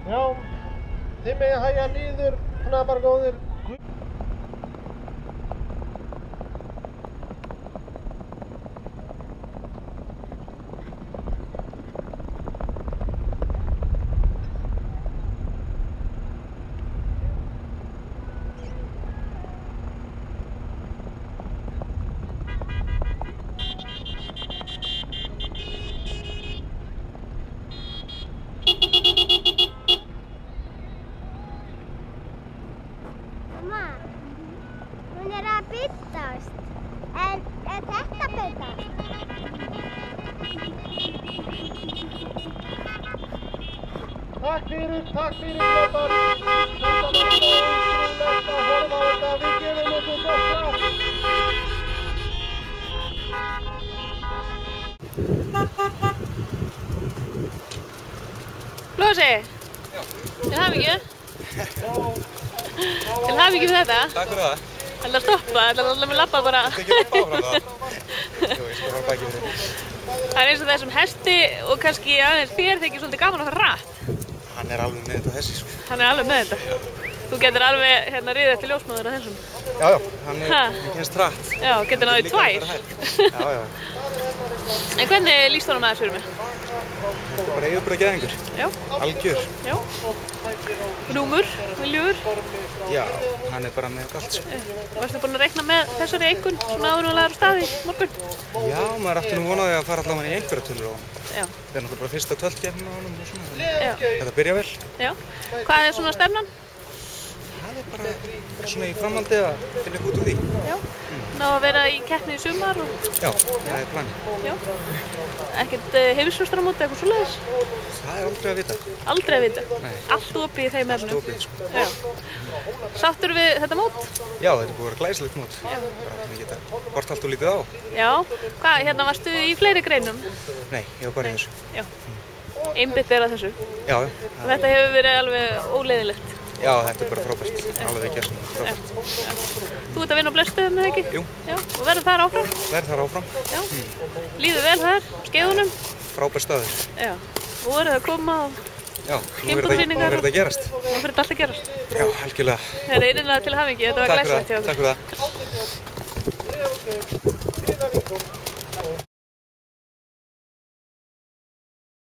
Já, þið megið hægja niður, knabar góðir. Mamma, hún að birtast. En er þetta birtast? Takk fyrir Grótar. Þetta var ótrúlegt að horfa á þetta. Við gefum okkur gott ráð. Flósi, til hamingju. Til hamingju með þetta. Takk fyrir það. Ætlar að stoppa, ætlar að labba bara. Þetta ekki að labba áfram það? Jú, ég skal fara baki fyrir þetta. Það er eins og þessum hesti og kannski aðeins þér þykir svolítið gaman að fara hratt. Hann er alveg með þetta þessi sko. Hann er alveg með þetta. Þú getur alveg riðið eftir ljósmóður á þessum. Já, hann kennst hratt. Já, getur náðið 2. Já. En hvernig líst honum aðeins fyrir mig? Þetta er bara yfirbúra geðingur. Já. Algjör. Já. Rúmur, viljugur. Já, hann er bara með allt sko. Varstu búinn að reikna með þessari einkunn svona áður og lagar á stað í morgun? Já, maður átti nú vonaði að fara allavega í einhverja tölur á hann. Já. Það er náttúrulega bara fyrsta 12 keppnin á honum og svona. Já. Þetta byrja vel. Já. Hvað er svona stefnan? Það er bara svona í framhaldi að finna út úr því. Já. Ná að vera í keppni í sumar og... Já, það er planið. Já. Ekkert heimsmeistaramót eitthvað svoleiðis? Það er aldrei að vita. Aldrei að vita? Nei. Allt opið í þeim efnum? Allt opið, sko. Já. Sáttur við þetta mót? Já, þetta er búið að vera glæsilegt mót. Já. Bara að geta hort allt og lítið á. Já. Hvað, hérna varstu í fleiri greinum? Nei, ég var bara í þessu. Já. Einbytt er að þessu? Já. Og þetta hefur verið alveg óleiðilegt? Já, þetta er bara frábært. Alveg ekki að frábært. Þú ert að vinna á Blessstöðum, eða ekki? Jú. Já. Og verður þar áfram? Verð þar áfram. Já. Líður vel þar? Skeiðunum? Frábær staður. Já. Og voruð að koma og... Já, nú verður þetta að gerast. Nú verður þetta allt að gerast. Já, algjörlega. Það er einnig til hamingju, þetta var glæsilegt hjá okkur. Takk fyrir það.